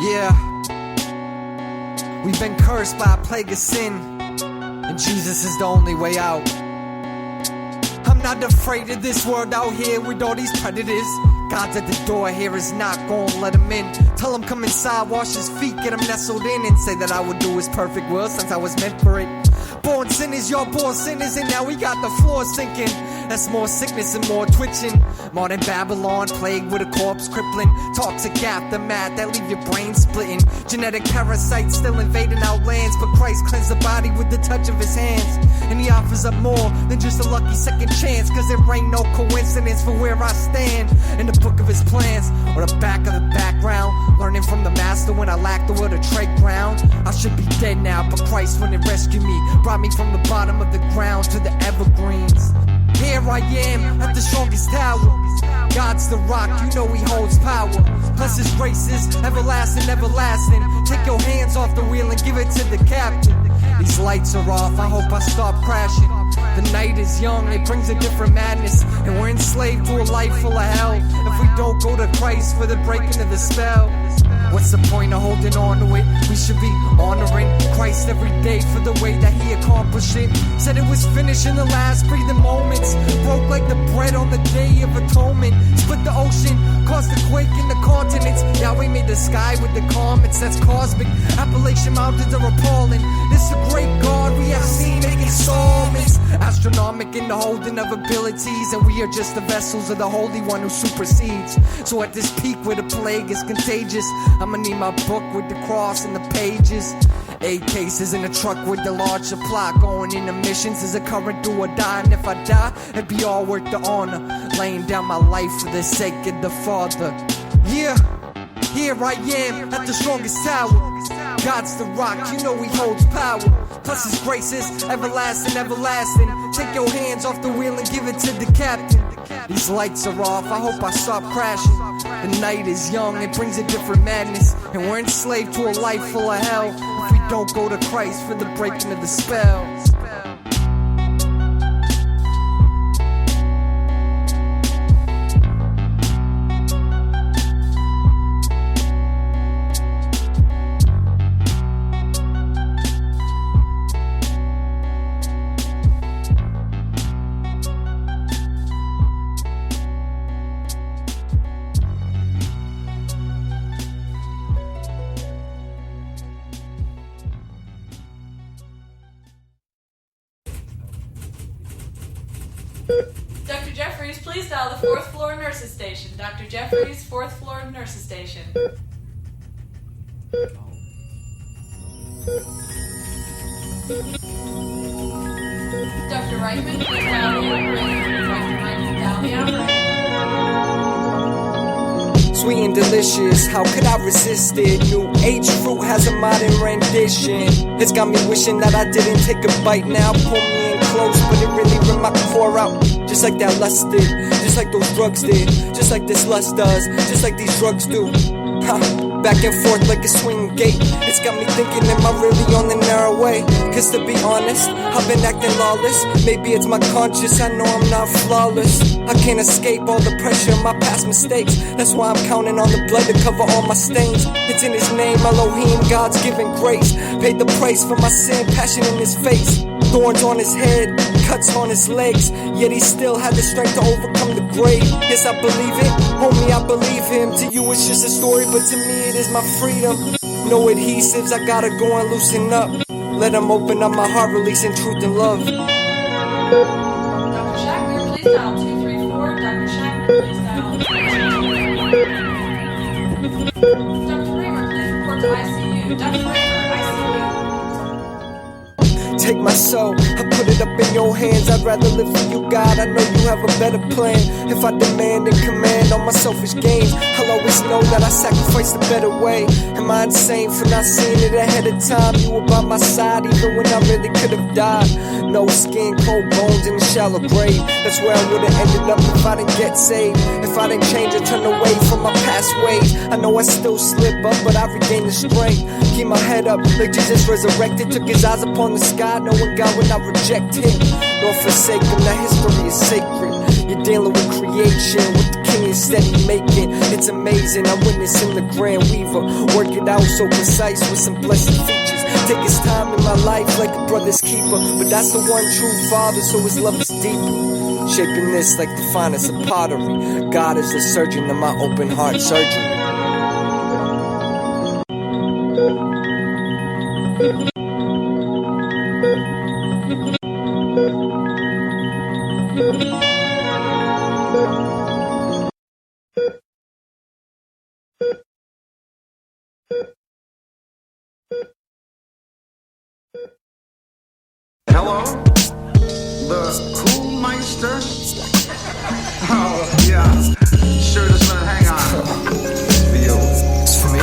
Yeah, we've been cursed by a plague of sin, and Jesus is the only way out. I'm not afraid of this world out here with all these predators. God's at the door, here is not gonna let him in. Tell him come inside, wash his feet, get him nestled in, and say that I would do his perfect will since I was meant for it. Born sinners, y'all born sinners, and now we got the floor sinking. That's more sickness and more twitching. Modern Babylon, plagued with a corpse crippling. Toxic aftermath that leave your brain splitting. Genetic parasites still invading our lands, but Christ cleansed the body with the touch of his hands. And he offers up more than just a lucky second chance, cause there ain't no coincidence for where I stand in the book of his plans, or the back of the background. Learning from the master when I lacked the will to tread ground. I should be dead now, but Christ when it rescued me, brought me from the bottom of the ground to the evergreens. Here I am at the strongest tower. God's the rock, you know he holds power. Plus his grace is everlasting, everlasting. Take your hands off the wheel and give it to the captain. These lights are off, I hope I stop crashing. The night is young, it brings a different madness, and we're enslaved to a life full of hell if we don't go to Christ for the breaking of the spell. What's the point of holding on to it? We should be honoring Christ every day for the way that he accomplished it. Said it was finished in the last breathing moments. Broke like the bread on the day of atonement. Split the ocean, caused a quake in the continents. Yahweh made the sky with the comets, that's cosmic. Appalachian mountains are appalling. This is a great God we have seen making installments. Astronomic in the holding of abilities, and we are just the vessels of the Holy One who supersedes. So at this peak where the plague is contagious, I'ma need my book with the cross and the pages. 8 cases in a truck with the large supply. Going into missions is a current do or die. And if I die, it'd be all worth the honor. Laying down my life for the sake of the Father. Yeah, here I am at the strongest tower. God's the rock, you know he holds power. Plus his grace is everlasting, everlasting. Take your hands off the wheel and give it to the captain. These lights are off, I hope I stop crashing. The night is young, it brings a different madness, and we're enslaved to a life full of hell if we don't go to Christ for the breaking of the spell. Dr. Jeffries, please dial the 4th floor nurses station. Dr. Jeffries, 4th floor nurses station. Dr. Reichman, please dial the operator. Dr. Reichman, dial the operator. Sweet and delicious, how could I resist it? New age fruit has a modern rendition. It's got me wishing that I didn't take a bite now. Pull me in close, but it really ripped my core out. Just like that lust did, just like those drugs did, just like this lust does, just like these drugs do. Back and forth like a swing gate. It's got me thinking, am I really on the narrow way? Cause to be honest, I've been acting lawless. Maybe it's my conscience, I know I'm not flawless. I can't escape all the pressure of my past mistakes. That's why I'm counting on the blood to cover all my stains. It's in his name, Elohim, God's given grace. Paid the price for my sin, passion in his face. Thorns on his head, cuts on his legs, yet he still had the strength to overcome the grave. Yes, I believe it, homie, I believe him. To you it's just a story, but to me it is my freedom. No adhesives, I gotta go and loosen up. Let him open up my heart, releasing truth and love. Dr. Shackler, please dial 234. Dr. Shackler, please dial 234. Dr. Raymer, please report to ICU. Dr. Raymer, ICU. Take my soul, I put it up in your hands. I'd rather live for you, God, I know you have a better plan. If I demand and command all my selfish gains, I'll always know that I sacrificed a better way. Am I insane for not seeing it ahead of time? You were by my side even when I really could have died. No skin, cold bones in a shallow grave. That's where I would've ended up if I didn't get saved. If I didn't change or turn away from my past ways. I know I still slip up, but I regain the strength. Keep my head up like Jesus resurrected. Took his eyes upon the sky, knowing God would not reject him nor forsake him. That history is sacred. You're dealing with creation, with the King money instead of making. It's amazing, I'm witnessing the Grand Weaver work it out so precise with some blessed features. Take his time in my life like a brother's keeper, but that's the one true father, so his love is deeper. Shaping this like the finest of pottery. God is the surgeon of my open heart surgery. Hello? The Cool Meister? Oh, yeah. Sure, just a minute, hang on. For you. It's for me?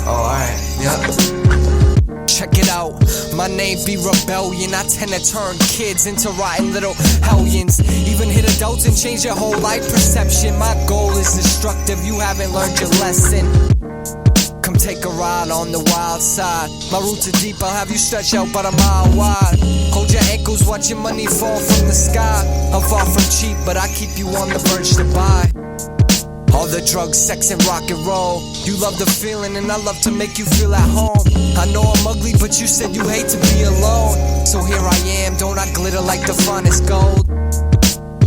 Oh, alright. Yep. Check it out, my name be Rebellion. I tend to turn kids into rotten little hellions. Even hit adults and change your whole life perception. My goal is destructive, you haven't learned your lesson. Come take a ride on the wild side. My roots are deep, I'll have you stretch out about a mile wide. Hold your ankles, watch your money fall from the sky. I'm far from cheap, but I keep you on the verge to buy. All the drugs, sex, and rock and roll. You love the feeling and I love to make you feel at home. I know I'm ugly, but you said you hate to be alone. So here I am, don't I glitter like the finest gold?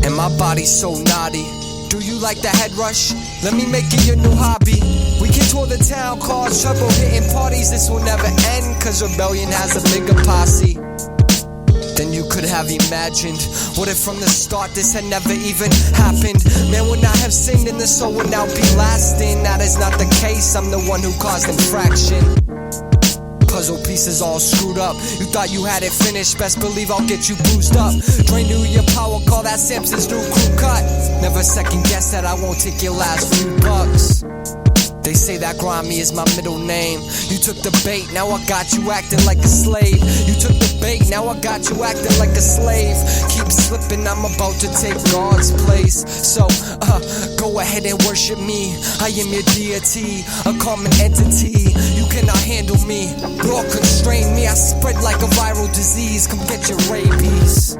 And my body's so naughty. Do you like the head rush? Let me make it your new hobby. We can tour the town, cause trouble hitting parties. This will never end, cause Rebellion has a bigger posse than you could have imagined. What if from the start this had never even happened? Man would not have sinned and the soul would now be lasting. That is not the case, I'm the one who caused infraction. Puzzle pieces all screwed up. You thought you had it finished, best believe I'll get you bruised up. Drain you your power, call that Samson's new crew cut. Never second guess that I won't take your last few bucks. They say that grimy is my middle name. You took the bait, now I got you acting like a slave. You took the bait, now I got you acting like a slave. Keep slipping, I'm about to take God's place. So, go ahead and worship me. I am your deity, a common entity. You cannot handle me, nor constrain me. I spread like a viral disease, come get your rabies.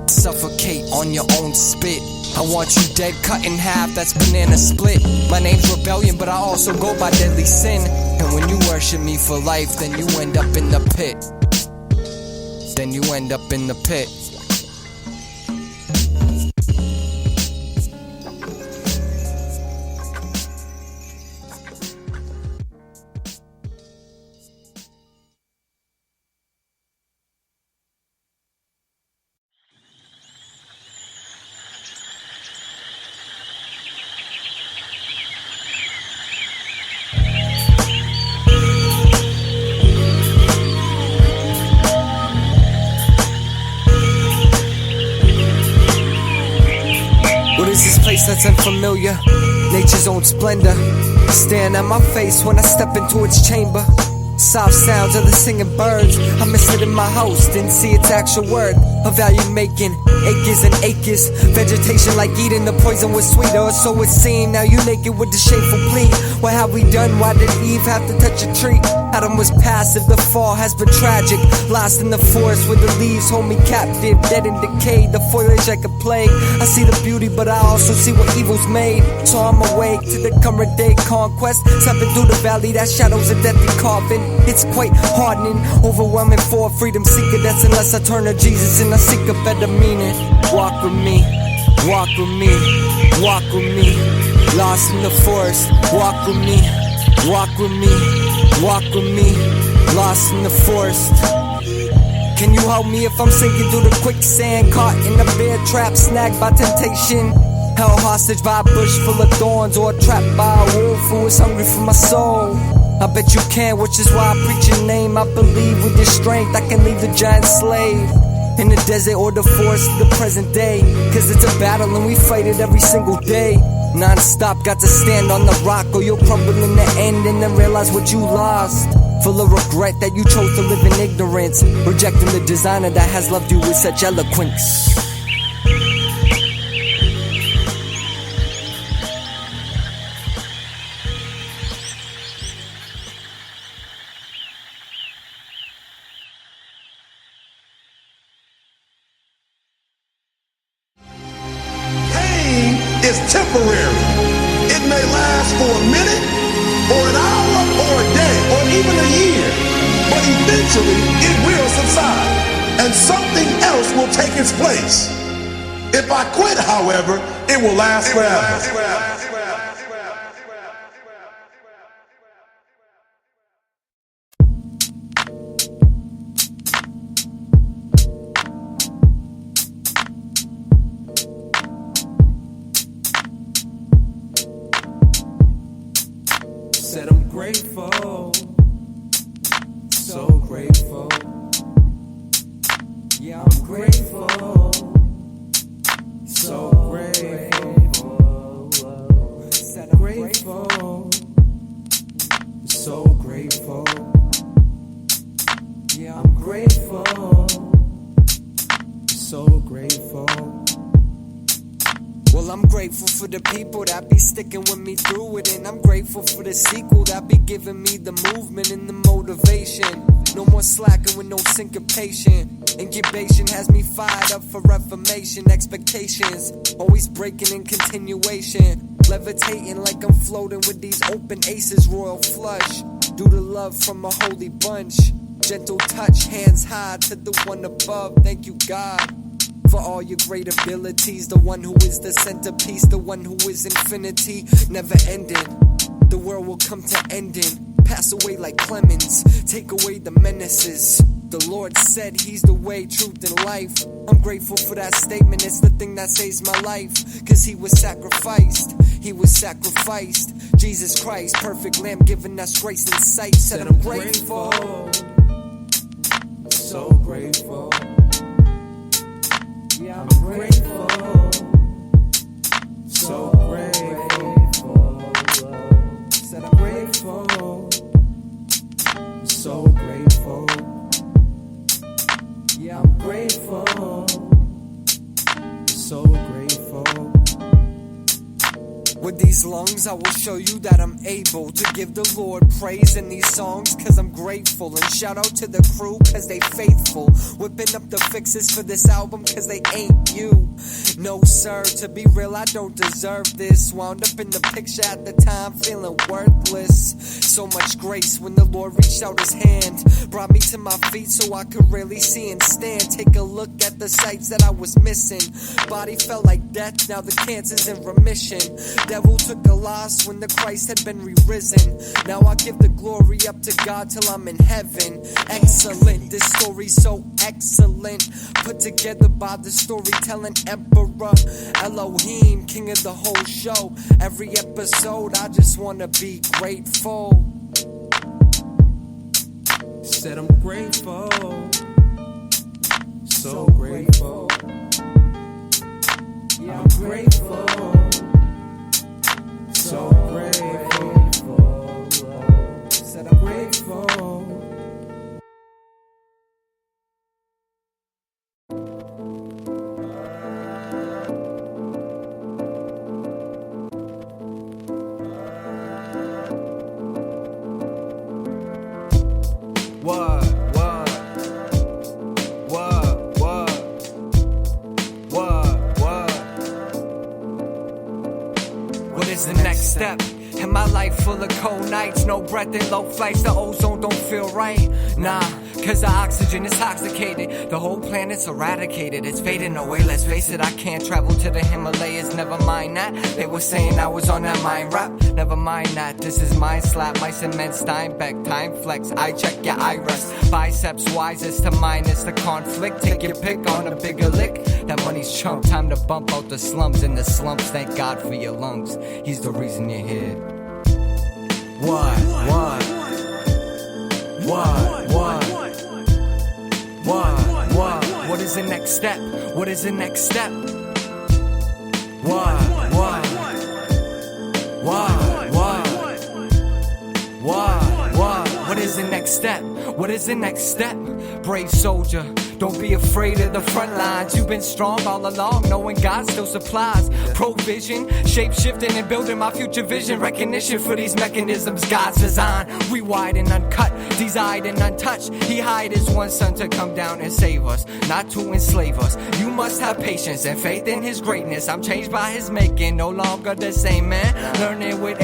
Suffocate on your own spit. I want you dead, cut in half, that's banana split. My name's Rebellion, but I also go by deadly sin. And when you worship me for life, then you end up in the pit. Then you end up in the pit. What is this place that's unfamiliar? Nature's own splendor. Staring at my face when I step into its chamber. Soft sounds of the singing birds. I miss it in my house, didn't see its actual word. A value making, acres and acres. Vegetation like Eden, the poison was sweeter, or so it seemed. Now you naked with the shameful plea. What have we done? Why did Eve have to touch a tree? Adam was passive, the fall has been tragic. Lost in the forest where the leaves hold me captive. Dead and decayed, the foliage like a plague. I see the beauty, but I also see what evil's made. So I'm awake to the current day conquest. Stepping through the valley that shadows a deathly coffin. It's quite hardening, overwhelming for a freedom seeker. That's unless I turn to Jesus and I seek a better meaning. Walk with me, walk with me, walk with me. Lost in the forest, walk with me, walk with me, walk with me. Lost in the forest. Can you help me if I'm sinking through the quicksand? Caught in a bear trap, snagged by temptation. Held hostage by a bush full of thorns, or trapped by a wolf who is hungry for my soul. I bet you can, which is why I preach your name. I believe with your strength I can leave the giant slave in the desert or the forest of the present day. Cause it's a battle and we fight it every single day. Non-stop, got to stand on the rock or you'll crumble in the end and then realize what you lost. Full of regret that you chose to live in ignorance, rejecting the designer that has loved you with such eloquence. Pain is temporary. for a minute, or an hour, or a day, or even a year. But eventually, it will subside, and something else will take its place. If I quit, however, it will last forever. Said I'm grateful, so grateful. Yeah, I'm grateful, so grateful. Said I'm grateful, so grateful. Yeah, I'm grateful, so grateful. Well, I'm grateful for the people that be sticking with me through it. And I'm grateful for the sequel that be giving me the movement and the motivation. No more slacking with no syncopation. Incubation has me fired up for reformation. Expectations always breaking in continuation. Levitating like I'm floating with these open aces. Royal flush due to love from a holy bunch. Gentle touch, hands high to the one above. Thank you, God, for all your great abilities. The one who is the centerpiece, the one who is infinity, never ending. The world will come to ending, pass away like Clemens, take away the menaces. The Lord said he's the way, truth, and life. I'm grateful for that statement, it's the thing that saves my life. Cause he was sacrificed, he was sacrificed. Jesus Christ, perfect lamb, giving us grace and sight. Said I'm grateful, so grateful. Yeah, I'm grateful, so grateful. Said I'm grateful, so grateful. Yeah, I'm grateful, so grateful. with these lungs, I will show you that I'm able to give the Lord praise in these songs, cause I'm grateful. And shout out to the crew, cause they faithful. Whipping up the fixes for this album, cause they ain't you. No sir, to be real, I don't deserve this. Wound up in the picture at the time, feeling worthless. So much grace when the Lord reached out his hand, brought me to my feet so I could really see and stand. Take a look at the sights that I was missing. Body felt like death, now the cancer's in remission. Devil took a loss when the Christ had been re-risen. Now I give the glory up to God till I'm in heaven. Excellent, this story's so excellent, put together by the storytelling emperor Elohim, king of the whole show. Every episode I just wanna be grateful. Said I'm grateful, so grateful. Yeah, I'm grateful, so grateful. Said I'm grateful. What? What is the next step? In my life full of cold nights, no breath and low flights, the ozone don't feel right. Nah, cause the oxygen is intoxicated. The whole planet's eradicated, it's fading away, let's face it. I can't travel to the Himalayas, never mind that. They were saying I was on that mind rap, never mind that. This is mind slap, my cement Steinbeck, time flex. I check your iris, biceps wisest to minus the conflict. Take your pick on a bigger lick. That money's chump, time to bump out the slums and the slumps. Thank God for your lungs, he's the reason you're here. What? What is the next step? What is the next step? What is the next step? What is the next step? Brave soldier, don't be afraid of the front lines. You've been strong all along, knowing God still supplies provision, shape-shifting and building my future vision. Recognition for these mechanisms God's design, rewired and uncut, desired and untouched. He hired his one son to come down and save us, not to enslave us. You must have patience and faith in his greatness. I'm changed by his making, no longer the same man. Learning with